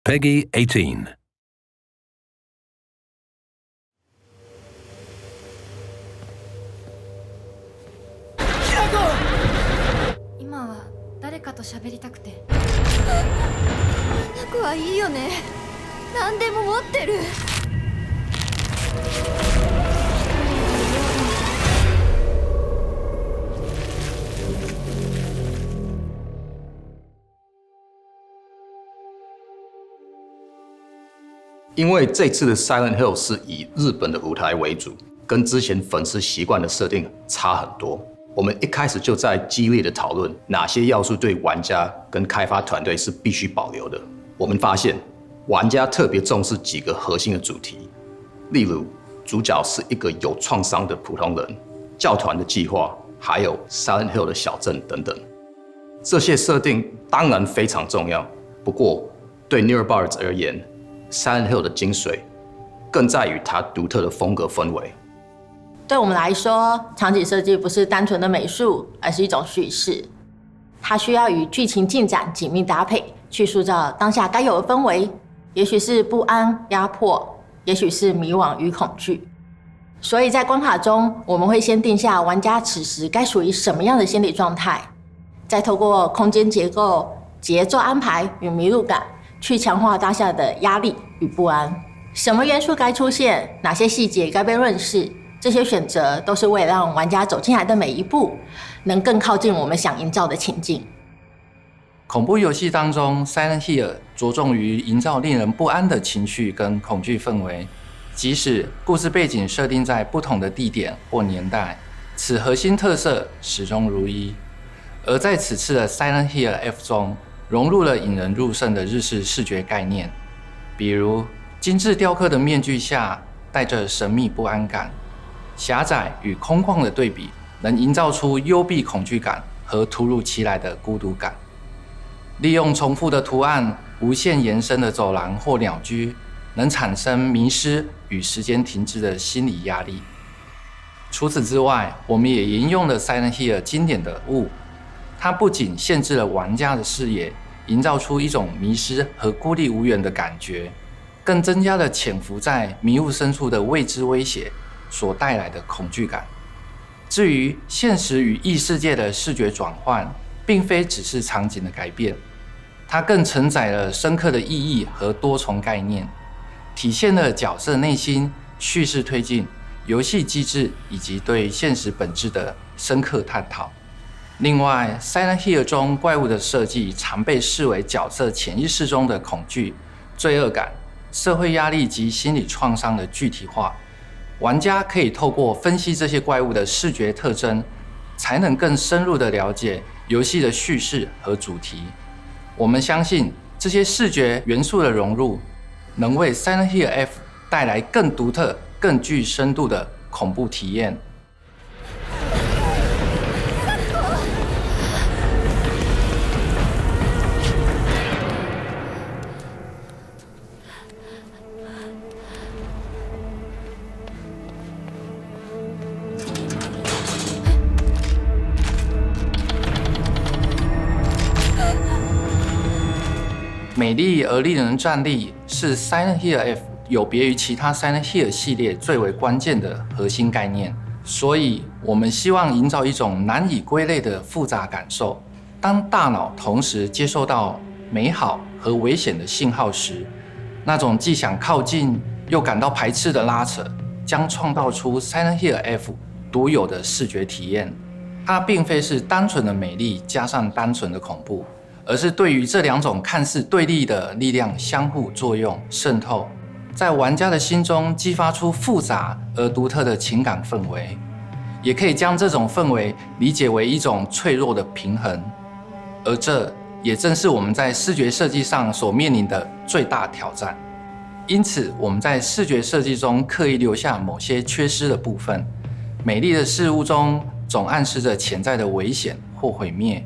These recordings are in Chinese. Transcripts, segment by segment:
Peggy 18. 今は誰かと喋りたくて。花子はいいよね。何でも持ってる。因为这次的 Silent Hill 是以日本的舞台为主，跟之前粉丝习惯的设定差很多。我们一开始就在激烈的讨论哪些要素对玩家跟开发团队是必须保留的。我们发现，玩家特别重视几个核心的主题，例如主角是一个有创伤的普通人、教团的计划，还有 Silent Hill 的小镇等等。这些设定当然非常重要，不过对 Nearbards 而言， Silent Hill 的精髓更在于它独特的风格氛围。对我们来说，场景设计不是单纯的美术，而是一种叙事。它需要与剧情进展紧密搭配，去塑造当下该有的氛围。也许是不安、压迫，也许是迷惘与恐惧。所以在关卡中，我们会先定下玩家此时该属于什么样的心理状态，再透过空间结构、节奏安排与迷路感，去强化当下的压力与不安。什么元素该出现，哪些细节该被润饰，这些选择都是为了让玩家走进来的每一步能更靠近我们想营造的情境。恐怖游戏当中 Silent Hill 着重于营造令人不安的情绪跟恐惧氛围，即使故事背景设定在不同的地点或年代，此核心特色始终如一。而在此次的 Silent Hill F 中，融入了引人入胜的日式视觉概念，比如精致雕刻的面具下带着神秘不安感，狭窄与空旷的对比能营造出幽闭恐惧感和突如其来的孤独感。利用重复的图案、无限延伸的走廊或鸟居，能产生迷失与时间停滞的心理压力。除此之外，我们也沿用了 Silent Hill 经典的雾，它不仅限制了玩家的视野，营造出一种迷失和孤立无援的感觉，更增加了潜伏在迷雾深处的未知威胁所带来的恐惧感。至于现实与异世界的视觉转换，并非只是场景的改变，它更承载了深刻的意义和多重概念，体现了角色内心、叙事推进、游戏机制以及对现实本质的深刻探讨。另外 Silent Hill 中怪物的设计常被视为角色潜意识中的恐惧、罪恶感、社会压力及心理创伤的具体化。玩家可以透过分析这些怪物的视觉特征，才能更深入地了解游戏的叙事和主题。我们相信这些视觉元素的融入，能为 Silent Hill F 带来更独特、更具深度的恐怖体验。美丽而令人站立是 Silent Hill F 有别于其他 Silent Hill 系列最为关键的核心概念，所以我们希望营造一种难以归类的复杂感受。当大脑同时接收到美好和危险的信号时，那种既想靠近又感到排斥的拉扯，将创造出 Silent Hill F 独有的视觉体验。它并非是单纯的美丽加上单纯的恐怖，而是对于这两种看似对立的力量相互作用、渗透，在玩家的心中激发出复杂而独特的情感氛围。也可以将这种氛围理解为一种脆弱的平衡，而这也正是我们在视觉设计上所面临的最大挑战。因此，我们在视觉设计中刻意留下某些缺失的部分。美丽的事物中总暗示着潜在的危险或毁灭，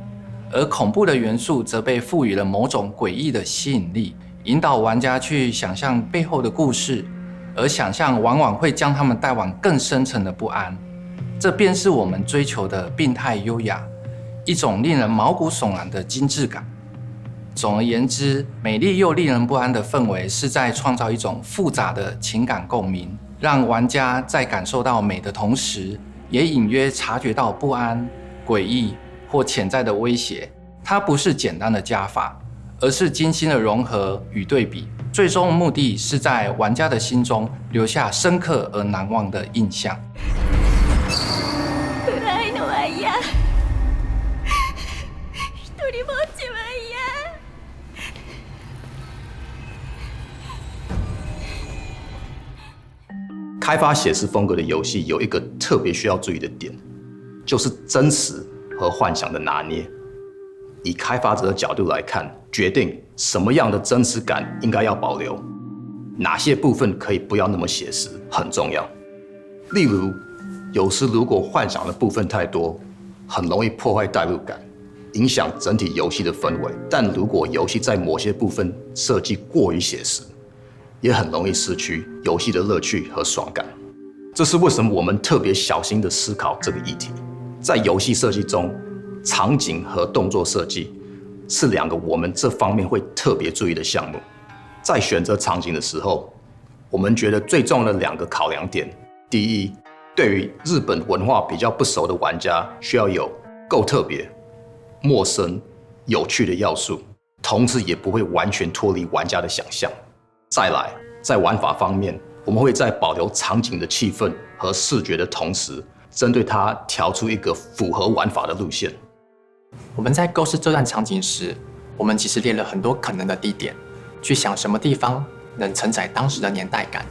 而恐怖的元素则被赋予了某种诡异的吸引力，引导玩家去想象背后的故事，而想象往往会将他们带往更深层的不安。这便是我们追求的病态优雅，一种令人毛骨悚然的精致感。总而言之，美丽又令人不安的氛围是在创造一种复杂的情感共鸣，让玩家在感受到美的同时，也隐约察觉到不安、诡异或潜在的威胁。它不是简单的加法，而是精心的融合与对比，最终目的是在玩家的心中留下深刻而难忘的印象。暗いのは嫌。一人ぼっちは嫌。开发写实风格的游戏有一个特别需要注意的点，就是真实和幻想的拿捏。以开发者的角度来看，决定什么样的真实感应该要保留，哪些部分可以不要那么写实，很重要。例如，有时如果幻想的部分太多，很容易破坏代入感，影响整体游戏的氛围。但如果游戏在某些部分设计过于写实，也很容易失去游戏的乐趣和爽感。这是为什么我们特别小心地思考这个议题。在游戏设计中，场景和动作设计是两个我们这方面会特别注意的项目。在选择场景的时候，我们觉得最重要的两个考量点：第一，对于日本文化比较不熟的玩家，需要有够特别、陌生、有趣的要素，同时也不会完全脱离玩家的想象。再来，在玩法方面，我们会在保留场景的气氛和视觉的同时，针对它调出一个符合玩法的路线。我们在构思这段场景时，我们其实列了很多可能的地点，去想什么地方能承载当时的年代感，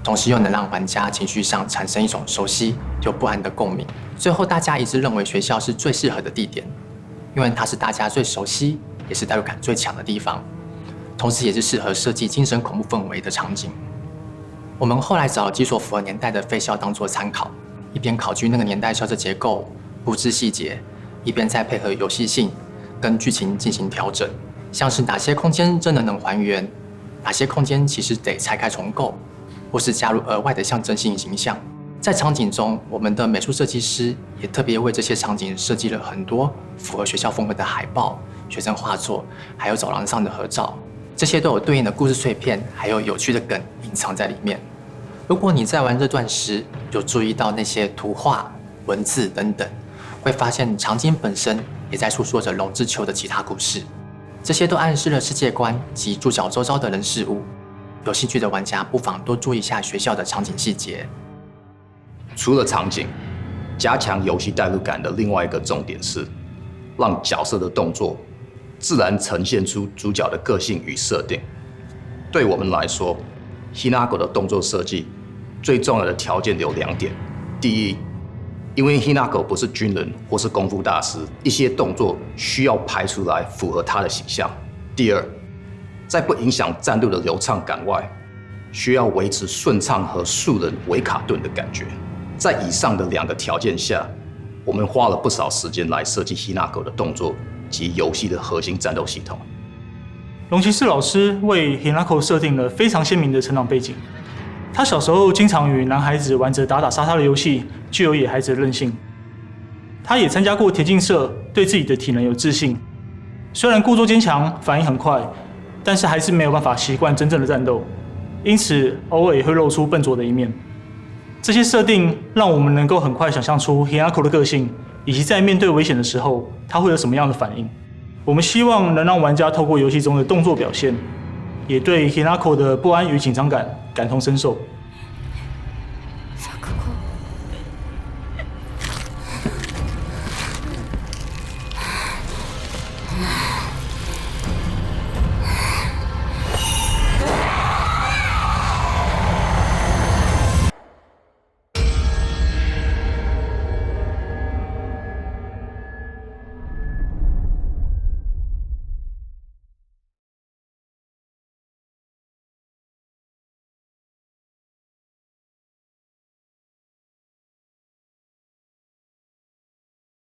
同时又能让玩家情绪上产生一种熟悉又不安的共鸣。最后，大家一致认为学校是最适合的地点，因为它是大家最熟悉，也是代入感最强的地方，同时也是适合设计精神恐怖氛围的场景。我们后来找了几所符合年代的废校当作参考，一边考据那个年代校舍结构、布置细节，一边再配合游戏性跟剧情进行调整，像是哪些空间真的能还原，哪些空间其实得拆开重构，或是加入额外的象征性形象。在场景中，我们的美术设计师也特别为这些场景设计了很多符合学校风格的海报、学生画作，还有走廊上的合照，这些都有对应的故事碎片，还有有趣的梗隐藏在里面。如果你在玩这段时有注意到那些图画、文字等等，会发现场景本身也在诉说着龙之丘的其他故事，这些都暗示了世界观及主角周遭的人事物。有兴趣的玩家不妨多注意一下学校的场景细节。除了场景，加强游戏代入感的另外一个重点是，让角色的动作自然呈现出主角的个性与设定。对我们来说，Hinako 的动作设计最重要的条件有2点：第一，因为 Hinako 不是军人或是功夫大师，一些动作需要拍出来符合他的形象；第二，在不影响战斗的流畅感外，需要维持顺畅和素人维卡顿的感觉。在以上的2个条件下，我们花了不少时间来设计 Hinako 的动作及游戏的核心战斗系统。龙骑士老师为 Hinako 设定了非常鲜明的成长背景。他小时候经常与男孩子玩着打打杀杀的游戏，具有野孩子的韧性。他也参加过田径社，对自己的体能有自信。虽然故作坚强，反应很快，但是还是没有办法习惯真正的战斗，因此偶尔也会露出笨拙的一面。这些设定让我们能够很快想象出 Hinako 的个性，以及在面对危险的时候，他会有什么样的反应。我们希望能让玩家透过游戏中的动作表现，也对 Hinako 的不安与紧张感感同身受。